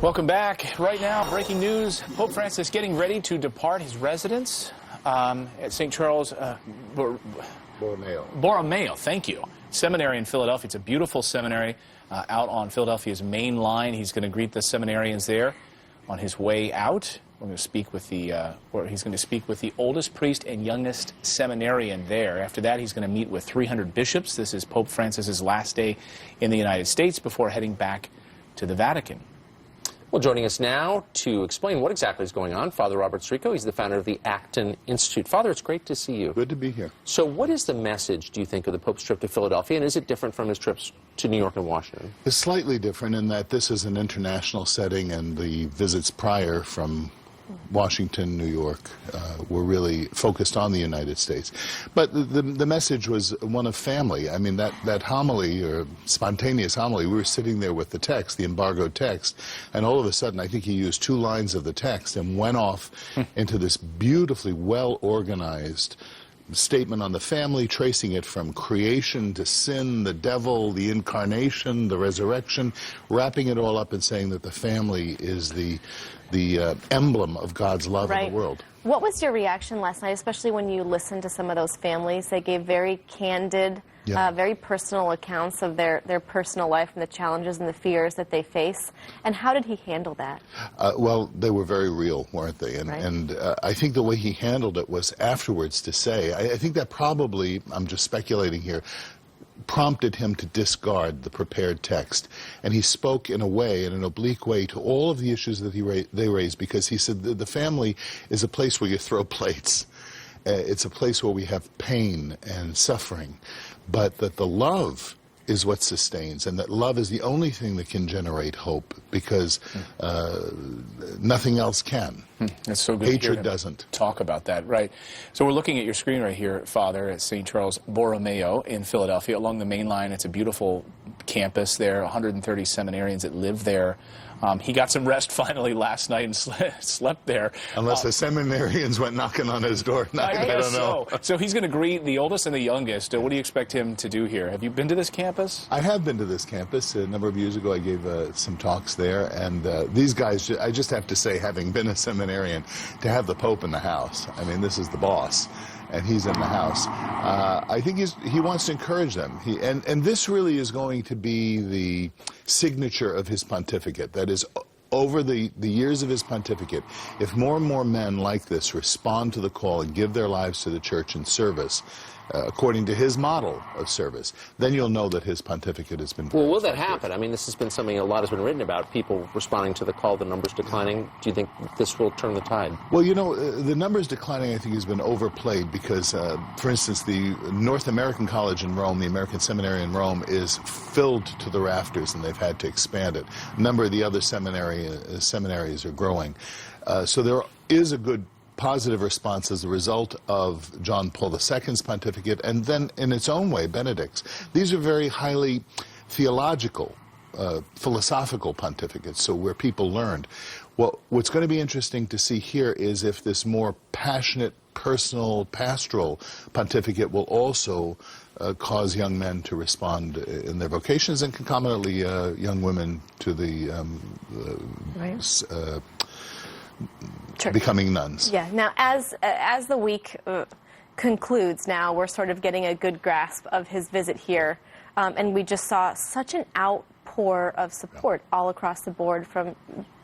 Welcome back. Right now, breaking news, Pope Francis getting ready to depart his residence at St. Charles Borromeo, thank you, Seminary in Philadelphia. It's a beautiful seminary out on Philadelphia's main line. He's going to greet the seminarians there on his way out. We're going to speak with he's going to speak with the oldest priest and youngest seminarian there. After that, he's going to meet with 300 bishops. This is Pope Francis's last day in the United States before heading back to the Vatican. Well, joining us now to explain what exactly is going on, Father Robert Sirico. He's the founder of the Acton Institute. Father, it's great to see you. Good to be here. So what is the message, do you think, of the Pope's trip to Philadelphia, and is it different from his trips to New York and Washington? It's slightly different in that this is an international setting, and the visits prior from Washington, New York, were really focused on the United States. But the message was one of family. I mean, that homily, or spontaneous homily, we were sitting there with the text, the embargoed text, and all of a sudden I think he used 2 lines of the text and went off into this beautifully well-organized statement on the family, tracing it from creation to sin, the devil, the incarnation, the resurrection, wrapping it all up and saying that the family is the emblem of God's love in the world. What was your reaction last night, especially when you listened to some of those families? They gave very candid, very personal accounts of their personal life and the challenges and the fears that they face. And how did he handle that? Well, they were very real, weren't they? And I think the way he handled it was afterwards to say, I think that probably, I'm just speculating here, prompted him to discard the prepared text. And he spoke in a way, in an oblique way, to all of the issues that they raised, because he said the family is a place where you throw plates. It's a place where we have pain and suffering, but that the love is what sustains, and that love is the only thing that can generate hope, because nothing else can. That's so good. Hatred doesn't. Talk about that, right? So we're looking at your screen right here, Father, at St. Charles Borromeo in Philadelphia, along the main line. It's a beautiful campus there, 130 seminarians that live there. He got some rest finally last night and slept there. Unless the seminarians went knocking on his door at night. I don't know. So he's going to greet the oldest and the youngest. What do you expect him to do here? Have you been to this campus? I have been to this campus. A number of years ago I gave some talks there, and these guys, I just have to say, having been a seminarian, to have the Pope in the house, I mean, this is the boss, and he's in the house. I think he wants to encourage them. And this really is going to be the signature of his pontificate. That is, over the years of his pontificate, if more and more men like this respond to the call and give their lives to the church in service, according to his model of service, then you'll know that his pontificate has been... Well, will that happen? I mean, this has been something a lot has been written about, people responding to the call, the numbers declining. Do you think this will turn the tide? Well, you know, the numbers declining, I think, has been overplayed because, for instance, the North American College in Rome, the American Seminary in Rome, is filled to the rafters, and they've had to expand it. A number of the other seminaries are growing. So there is a good positive response as a result of John Paul II's pontificate, and then in its own way Benedict's. These are very highly theological, philosophical pontificates, so where people learned. Well, what's going to be interesting to see here is if this more passionate, personal, pastoral pontificate will also cause young men to respond in their vocations, and concomitantly young women to the becoming nuns. Yeah. Now, as the week concludes, now we're sort of getting a good grasp of his visit here, and we just saw such an outpour of support all across the board from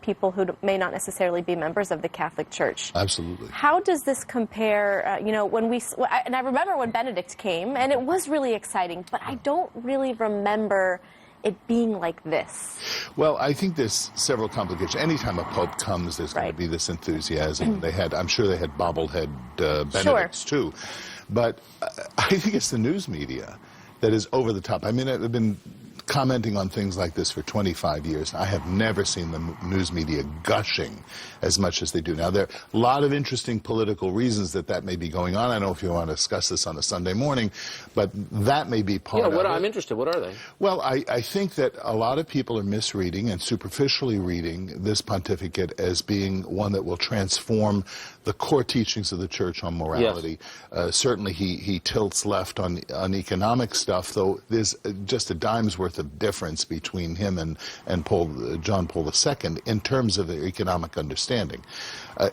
people who may not necessarily be members of the Catholic Church. Absolutely. How does this compare? You know, and I remember when Benedict came, and it was really exciting, but I don't really remember it being like this. Well, I think there's several complications. Anytime a pope comes, there's going to be this enthusiasm. I'm sure they had bobblehead Benedicts too. But I think it's the news media that is over the top. I mean, I've been commenting on things like this for 25 years. I have never seen the news media gushing as much as they do now. There are a lot of interesting political reasons that may be going on. I don't know if you want to discuss this on a Sunday morning, but that may be part of it. I'm interested. What are they? Well, I think that a lot of people are misreading and superficially reading this pontificate as being one that will transform the core teachings of the Church on morality. Yes. Certainly he tilts left on economic stuff, though there's just a dime's worth worth of difference between him and John Paul II in terms of their economic understanding.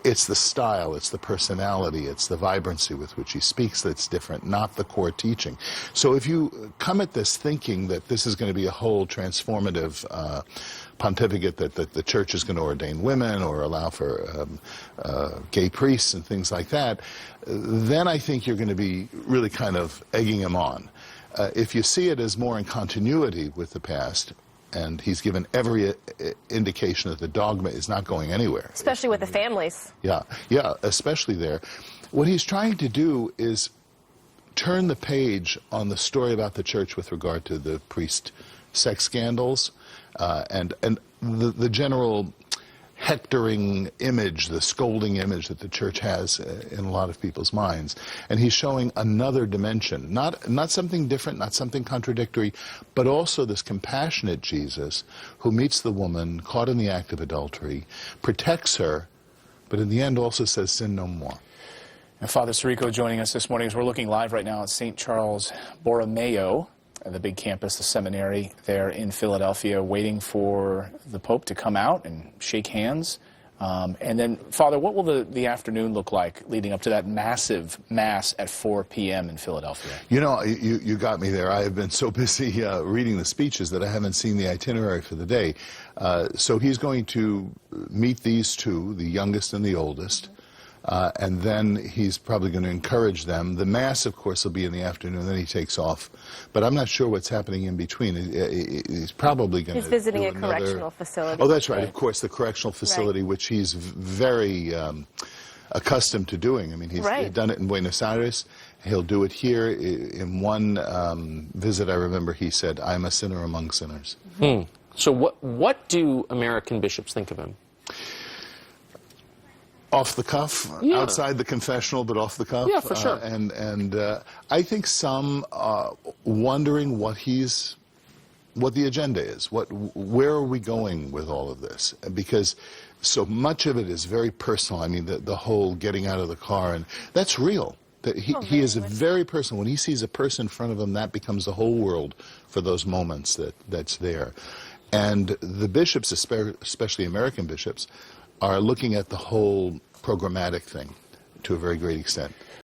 It's the style, it's the personality, it's the vibrancy with which he speaks that's different, not the core teaching. So if you come at this thinking that this is going to be a whole transformative pontificate, that the church is going to ordain women or allow for gay priests and things like that, then I think you're going to be really kind of egging him on. If you see it as more in continuity with the past, and he's given every indication that the dogma is not going anywhere. Especially with the families. Yeah, especially there. What he's trying to do is turn the page on the story about the church with regard to the priest sex scandals and the general hectoring image, the scolding image that the church has in a lot of people's minds. And he's showing another dimension, not something different, not something contradictory, but also this compassionate Jesus who meets the woman caught in the act of adultery, protects her, but in the end also says, sin no more. And Father Sirico joining us this morning as we're looking live right now at St. Charles Borromeo, the big campus, the seminary there in Philadelphia, waiting for the Pope to come out and shake hands. And then, Father, what will the afternoon look like leading up to that massive Mass at 4 p.m. in Philadelphia? You know, you got me there. I have been so busy reading the speeches that I haven't seen the itinerary for the day. So he's going to meet these two, the youngest and the oldest. And then he's probably going to encourage them. The Mass, of course, will be in the afternoon, then he takes off. But I'm not sure what's happening in between. He's probably going to He's visiting a correctional facility. Oh, that's right, of course, the correctional facility, right, which he's very accustomed to doing. I mean, he's done it in Buenos Aires. He'll do it here. In one visit, I remember he said, I'm a sinner among sinners. So what do American bishops think of him? Off the cuff, outside the confessional, but off the cuff. Yeah, for sure. And I think some wondering what the agenda is. Where are we going with all of this? Because so much of it is very personal. I mean, the whole getting out of the car, and that's real. He is very personal. When he sees a person in front of him, that becomes the whole world for those moments that's there. And the bishops, especially American bishops, are looking at the whole programmatic thing to a very great extent.